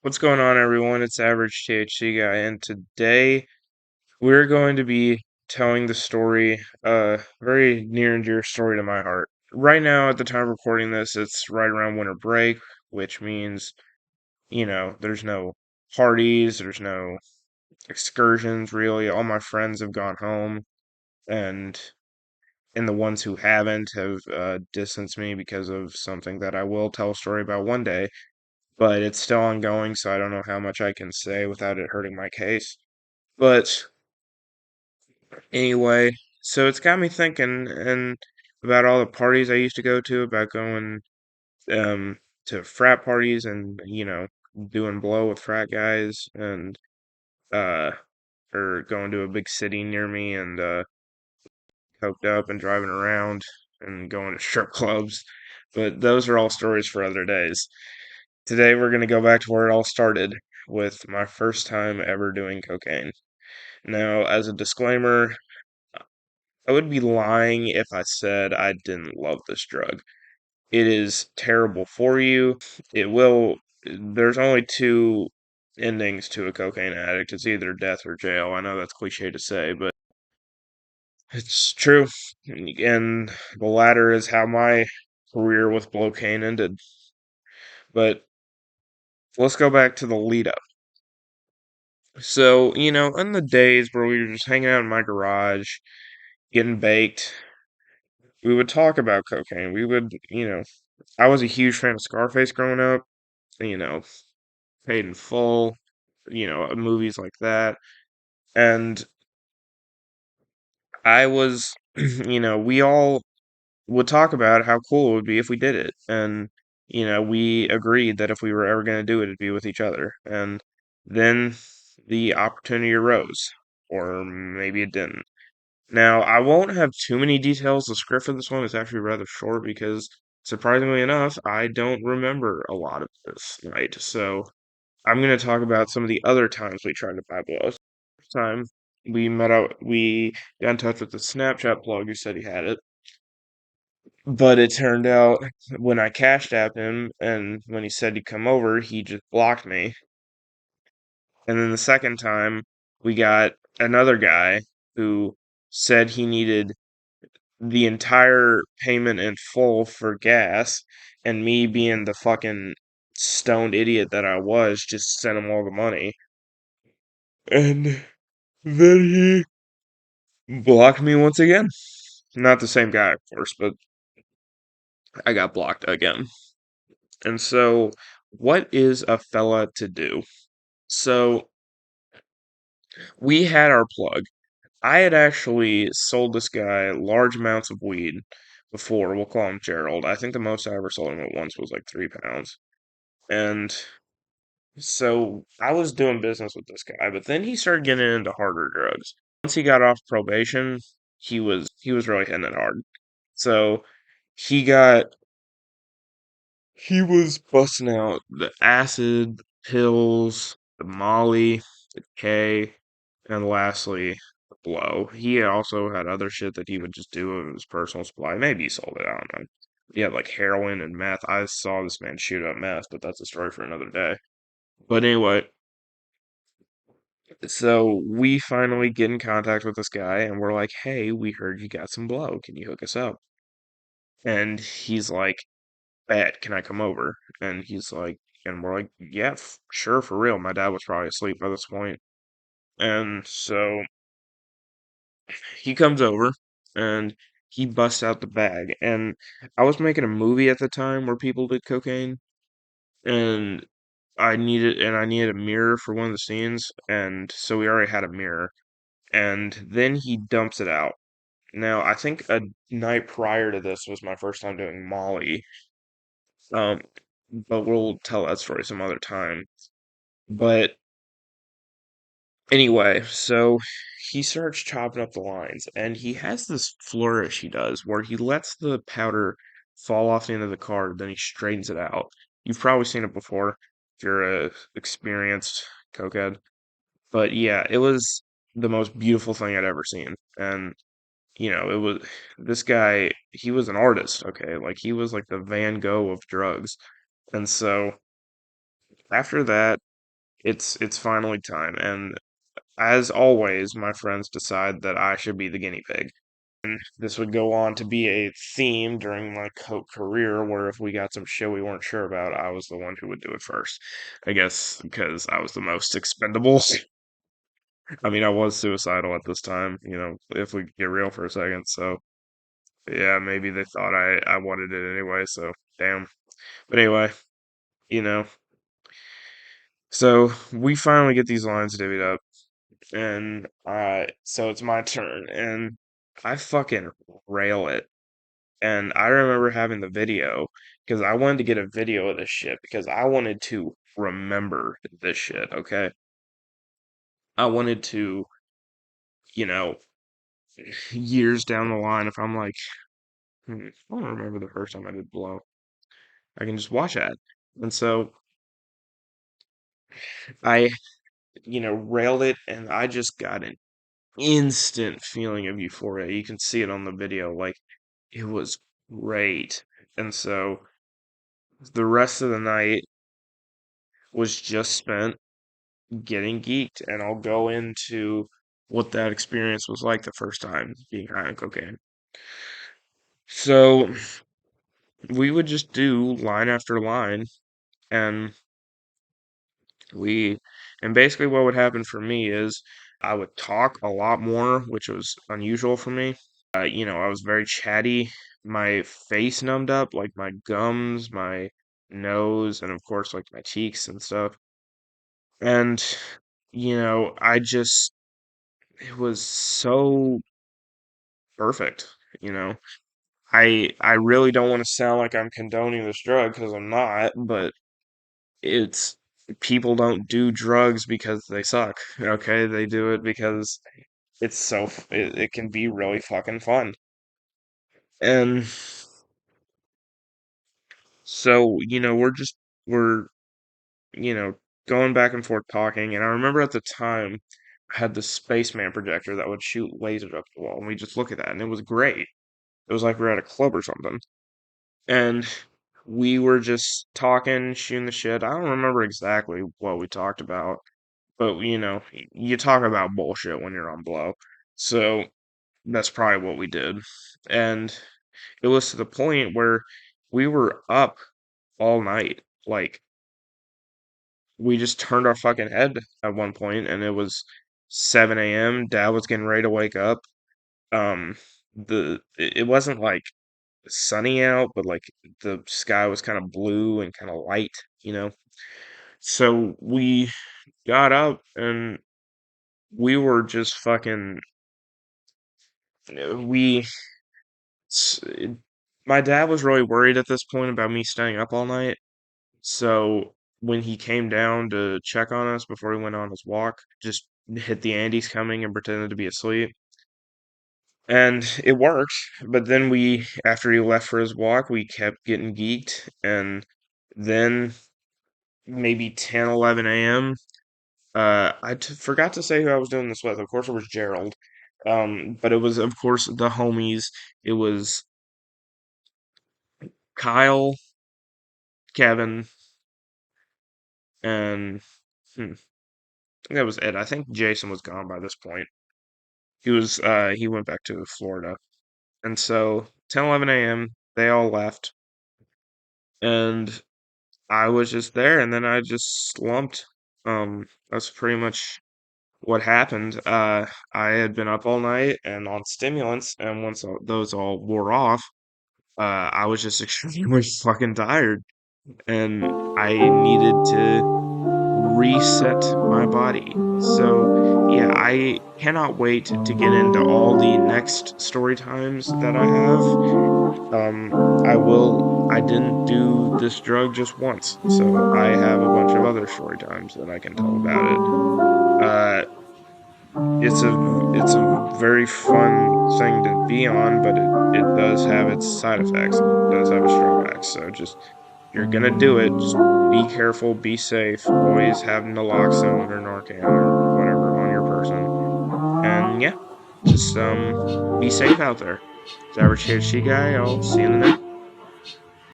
What's going on, everyone? It's Average THC Guy, and today we're going to be telling the story, very near and dear story to my heart. Right now, at the time of recording this, it's right around winter break, which means, there's no parties, there's no excursions, really. All my friends have gone home, and the ones who haven't have distanced me because of something that I will tell a story about one day, but it's still ongoing, so I don't know how much I can say without it hurting my case. But anyway, so it's got me thinking and about all the parties I used to go to, about going um to frat parties and, doing blow with frat guys and uh or going to a big city near me and coked up and driving around and going to strip clubs. But those are all stories for other days. Today we're gonna go back to where it all started with my first time ever doing cocaine. Now, as a disclaimer, I would be lying if I said I didn't love this drug. It is terrible for you. It will, there's only two endings to a cocaine addict. It's either death or jail. I know that's cliche to say, but it's true. And the latter is how my career with Blocaine ended. But let's go back to the lead up. So, in the days where we were just hanging out in my garage, getting baked, we would talk about cocaine. We would, I was a huge fan of Scarface growing up, you know, Paid in Full, movies like that. And I was, we all would talk about how cool it would be if we did it. And, we agreed that if we were ever going to do it, it'd be with each other. And then the opportunity arose, or maybe it didn't. Now, I won't have too many details. The script for this one is actually rather short because, surprisingly enough, I don't remember a lot of this night. So, I'm going to talk about some of the other times we tried to buy blows. First time we got in touch with the Snapchat plug who said he had it. But it turned out when I cashed app him and when he said he'd come over, he just blocked me. And then the second time, we got another guy who said he needed the entire payment in full for gas, and me being the fucking stoned idiot that I was, just sent him all the money. And then he blocked me once again. Not the same guy, of course, but I got blocked again. And so, what is a fella to do? So, we had our plug. I had actually sold this guy large amounts of weed before. We'll call him Gerald. I think the most I ever sold him at once was like 3 pounds. And so I was doing business with this guy, but then he started getting into harder drugs. Once he got off probation, he was really hitting it hard. So he got he was busting out the acid, pills, the Molly, the K, and lastly, the blow. He also had other shit that he would just do in his personal supply. Maybe he sold it, I don't know. He had like heroin and meth. I saw this man shoot up meth, but that's a story for another day. But anyway, so we finally get in contact with this guy and we're like, hey, we heard you got some blow. Can you hook us up? And he's like, bet, can I come over? And he's like, and we're like, yeah, sure, for real. My dad was probably asleep by this point. And so he comes over and he busts out the bag. And I was making a movie at the time where people did cocaine. And I needed a mirror for one of the scenes. And so we already had a mirror. And then he dumps it out. Now, I think a night prior to this was my first time doing Molly. Um, but we'll tell that story some other time. But anyway, so he starts chopping up the lines, and he has this flourish he does where he lets the powder fall off the end of the card, then he straightens it out. You've probably seen it before if you're a experienced cokehead. But yeah, it was the most beautiful thing I'd ever seen. And it was this guy, he was an artist, okay? Like he was like the Van Gogh of drugs. And so after that, it's finally time. And as always, my friends decide that I should be the guinea pig. This would go on to be a theme during my career where if we got some shit we weren't sure about, I was the one who would do it first. I guess because I was the most expendable. I mean, I was suicidal at this time, if we get real for a second. So, yeah, maybe they thought I wanted it anyway, so damn. But anyway, you know, so we finally get these lines divvied up, and so it's my turn, and I fucking rail it. And I remember having the video because I wanted to get a video of this shit because I wanted to remember this shit, okay? I wanted to, you know, years down the line, if I'm like, I don't remember the first time I did blow, I can just watch that. And so I, railed it and I just got an instant feeling of euphoria. You can see it on the video. Like, it was great. And so the rest of the night was just spent getting geeked, and I'll go into what that experience was like the first time being high on cocaine. So we would just do line after line, and we, and basically what would happen for me is I would talk a lot more, which was unusual for me. I was very chatty. My face numbed up, like my gums, my nose, and of course, like my cheeks and stuff. And, I just, it was so perfect, you know. I really don't want to sound like I'm condoning this drug because I'm not, but it's people don't do drugs because they suck, okay? They do it because it can be really fucking fun. And so, we're, you know, going back and forth talking, and I remember at the time I had this spaceman projector that would shoot lasers up the wall, and we just look at that, and it was great. It was like we were at a club or something. And we were just talking, shooting the shit. I don't remember exactly what we talked about, but you talk about bullshit when you're on blow. So that's probably what we did. And it was to the point where we were up all night. Like, we just turned our fucking head at one point, and it was 7 a.m. Dad was getting ready to wake up. It wasn't like sunny out, but like the sky was kind of blue and kind of light. So we got up and we were just fucking we s- my dad was really worried at this point about me staying up all night. So when he came down to check on us before he went on his walk, just hit the Andes coming and pretended to be asleep. And it worked, but then after he left for his walk, we kept getting geeked, and then maybe 10, 11 a.m. Forgot to say who I was doing this with. Of course, it was Gerald. But it was, of course, the homies. It was Kyle, Kevin, and I think that was it. I think Jason was gone by this point. He went back to Florida. And so 10, 11 a.m., they all left, and I was just there, and then I just slumped. That's pretty much what happened. I had been up all night and on stimulants, and once those all wore off, I was just extremely fucking tired, and I needed to reset my body. So, yeah, I cannot wait to get into all the next story times that I have. I didn't do this drug just once, so I have a bunch of other story times that I can tell about it. Uh, it's a very fun thing to be on, but it does have its side effects. It does have its drawbacks. So just if you're gonna do it, just be careful, be safe. Always have naloxone or Narcan or whatever on your person. And yeah, just be safe out there. It's Average THC guy. I'll see you in the next.